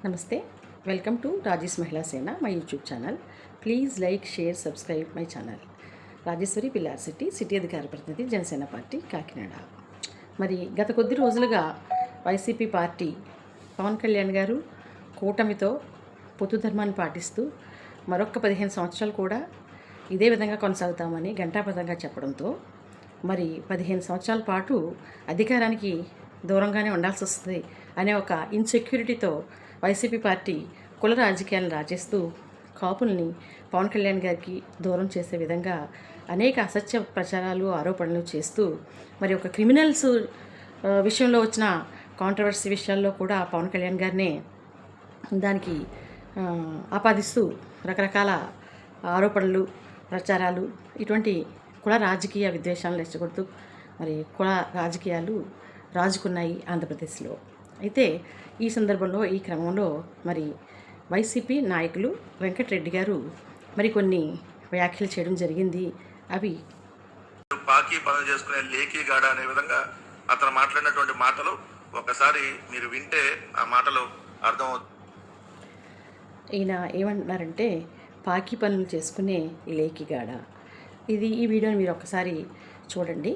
నమస్తే, welcome to Rajesh మహిళా సేన, my YouTube channel. Please like, share, subscribe my channel. Rajeshwari pillar city అధికార ప్రతినిధి, జనసేన పార్టీ, కాకినాడ. మరి గత కొద్ది రోజులుగా వైసీపీ పార్టీ పవన్ కళ్యాణ్ గారు కూటమితో పొత్తు ధర్మాన్ని పాటిస్తూ మరొక 15 సంవత్సరాలు కూడా ఇదే విధంగా కొనసాగుతామని ఘంటాపథంగా చెప్పడంతో మరి 15 సంవత్సరాల పాటు అధికారానికి దూరంగానే ఉండాల్సి వస్తుంది అనే ఒక ఇన్సెక్యూరిటీతో వైసీపీ పార్టీ కుల రాజకీయాలను రాజేస్తూ కాపుల్ని పవన్ కళ్యాణ్ గారికి దూరం చేసే విధంగా అనేక అసత్య ప్రచారాలు, ఆరోపణలు చేస్తూ మరి ఒక క్రిమినల్స్ విషయంలో వచ్చిన కాంట్రవర్సీ విషయాల్లో కూడా పవన్ కళ్యాణ్ గారినే దానికి ఆపాదిస్తూ రకరకాల ఆరోపణలు, ప్రచారాలు, ఇటువంటి కుల రాజకీయ విద్వేషాలను రెచ్చగొడుతూ మరి కుల రాజకీయాలు రాజుకున్నాయి ఆంధ్రప్రదేశ్లో. అయితే ఈ సందర్భంలో, ఈ క్రమంలో మరి వైసీపీ నాయకులు వెంకటరెడ్డి గారు మరి కొన్ని వ్యాఖ్యలు చేయడం జరిగింది. అవి పాకి పనులు చేసుకునే లేఖీగాడ అనే విధంగా అతను మాట్లాడినటువంటి మాటలు ఒకసారి మీరు వింటే ఆ మాటలు అర్థమవుతుంది. ఈయన ఏమంటున్నారంటే పాకి పనులు చేసుకునే లేఖీగాడ. ఈ వీడియోని మీరు ఒకసారి చూడండి.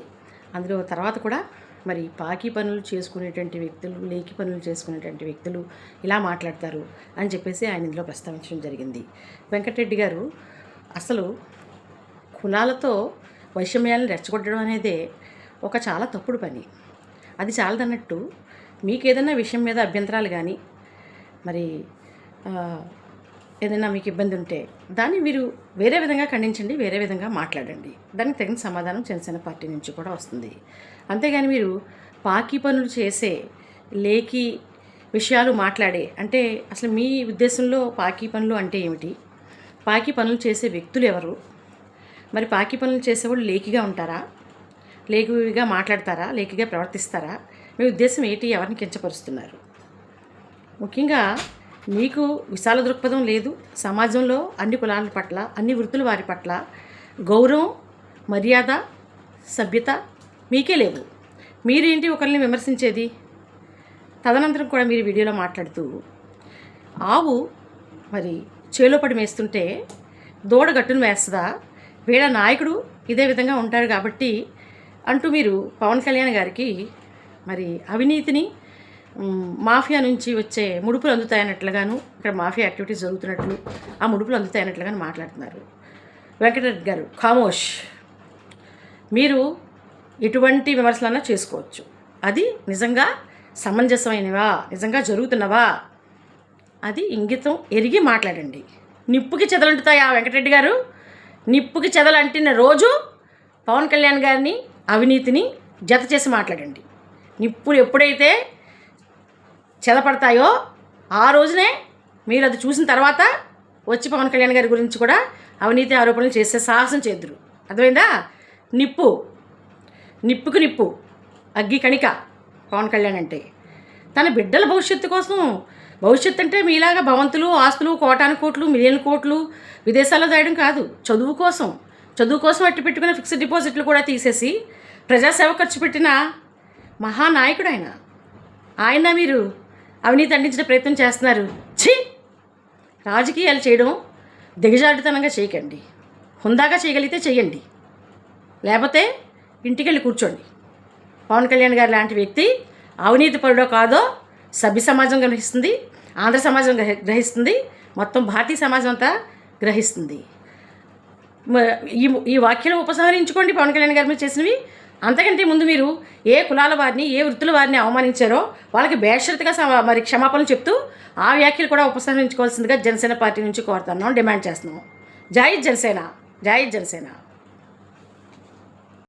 అందులో తర్వాత కూడా మరి పాకి పనులు చేసుకునేటువంటి వ్యక్తులు, లేఖి పనులు చేసుకునేటువంటి వ్యక్తులు ఇలా మాట్లాడతారు అని చెప్పేసి ఆయన ఇందులో ప్రస్తావించడం జరిగింది. వెంకటరెడ్డి గారు అసలు కులాలతో వైషమ్యాలను రెచ్చగొట్టడం అనేదే ఒక చాలా తప్పుడు పని. అది చాలదన్నట్టు మీకు ఏదైనా విషయం మీద అభ్యంతరాలు కానీ మరి ఏదైనా మీకు ఇబ్బంది ఉంటే దాన్ని మీరు వేరే విధంగా ఖండించండి, వేరే విధంగా మాట్లాడండి. దానికి తగిన సమాధానం జనసేన పార్టీ నుంచి కూడా వస్తుంది. అంతేగాని మీరు పాకి పనులు చేసే లేఖి విషయాలు మాట్లాడే అంటే అసలు మీ ఉద్దేశంలో పాకి పనులు అంటే ఏమిటి? పాకి పనులు చేసే వ్యక్తులు ఎవరు? మరి పాకి పనులు చేసేవాళ్ళు లేఖిగా ఉంటారా? లేఖిగా మాట్లాడతారా? లేఖిగా ప్రవర్తిస్తారా? మీ ఉద్దేశం ఏంటి? ఎవరిని కించపరుస్తున్నారు? ముఖ్యంగా మీకు విశాల దృక్పథం లేదు. సమాజంలో అన్ని కులాల పట్ల, అన్ని వృత్తుల వారి పట్ల గౌరవం, మర్యాద, సభ్యత మీకే లేవు. మీరు ఏంటి ఒకరిని విమర్శించేది? తదనంతరం కూడా మీరు వీడియోలో మాట్లాడుతూ ఆవు మరి చేలో పడి మేస్తుంటే దూడ గట్టును వేస్తుందా? వీళ్ళ నాయకుడు ఇదే విధంగా ఉంటాడు కాబట్టి అంటూ మీరు పవన్ కళ్యాణ్ గారికి మరి అవినీతిని, మాఫియా నుంచి వచ్చే ముడుపులు అందుతాయన్నట్లుగాను, ఇక్కడ మాఫియా యాక్టివిటీస్ జరుగుతున్నట్లు ఆ ముడుపులు అందుతాయన్నట్లుగాను మాట్లాడుతున్నారు. వెంకటరెడ్డి గారు ఖామోష్. మీరు ఎటువంటి విమర్శలన్నా చేసుకోవచ్చు. అది నిజంగా సమంజసమైనవా, నిజంగా జరుగుతున్నవా, అది ఇంగితం ఎరిగి మాట్లాడండి. నిప్పుకి చెదలంటుతాయా వెంకటరెడ్డి గారు? నిప్పుకి చెదలంటిన రోజు పవన్ కళ్యాణ్ గారిని, అవినీతిని జత చేసి మాట్లాడండి. నిప్పులు ఎప్పుడైతే చెదపడతాయో ఆ రోజునే మీరు అది చూసిన తర్వాత వచ్చి పవన్ కళ్యాణ్ గారి గురించి కూడా అవినీతి ఆరోపణలు చేసే సాహసం చేద్దురు. అర్థమైందా? నిప్పుకి నిప్పు, అగ్గి కణిక పవన్ కళ్యాణ్ అంటే. తన బిడ్డల భవిష్యత్తు కోసం, భవిష్యత్తు అంటే మీలాగా భవంతులు, ఆస్తులు, కోటాను కోట్లు, మిలియన్ కోట్లు విదేశాల్లో దాయడం కాదు. చదువు కోసం అట్టి పెట్టుకున్న ఫిక్స్డ్ డిపాజిట్లు కూడా తీసేసి ప్రజాసేవ ఖర్చు పెట్టిన మహానాయకుడు ఆయన మీరు అవినీతి అందించిన ప్రయత్నం చేస్తున్నారు. ఛీ! రాజకీయాలు చేయడం దిగజారుతనంగా చేయకండి. హుందాగా చేయగలిగితే చెయ్యండి, లేకపోతే ఇంటికి వెళ్ళి కూర్చోండి. పవన్ కళ్యాణ్ గారు లాంటి వ్యక్తి అవినీతి పరుడో కాదో సభ్య సమాజం గ్రహిస్తుంది, ఆంధ్ర సమాజం గ్రహిస్తుంది, మొత్తం భారతీయ సమాజం అంతా గ్రహిస్తుంది. ఈ వాక్యాలు ఉపసంహరించుకోండి పవన్ కళ్యాణ్ గారి మీద చేసినవి. అంతకంటే ముందు మీరు ఏ కులాల వారిని, ఏ వృత్తుల వారిని అవమానించారో వాళ్ళకి బేషరతుగా మరి క్షమాపణలు చెప్తూ ఆ వ్యాఖ్యలు కూడా ఉపసంహరించుకోవాల్సిందిగా జనసేన పార్టీ నుంచి కోరుతున్నాం, డిమాండ్ చేస్తున్నాం. జై జనసేన, జై జనసేన.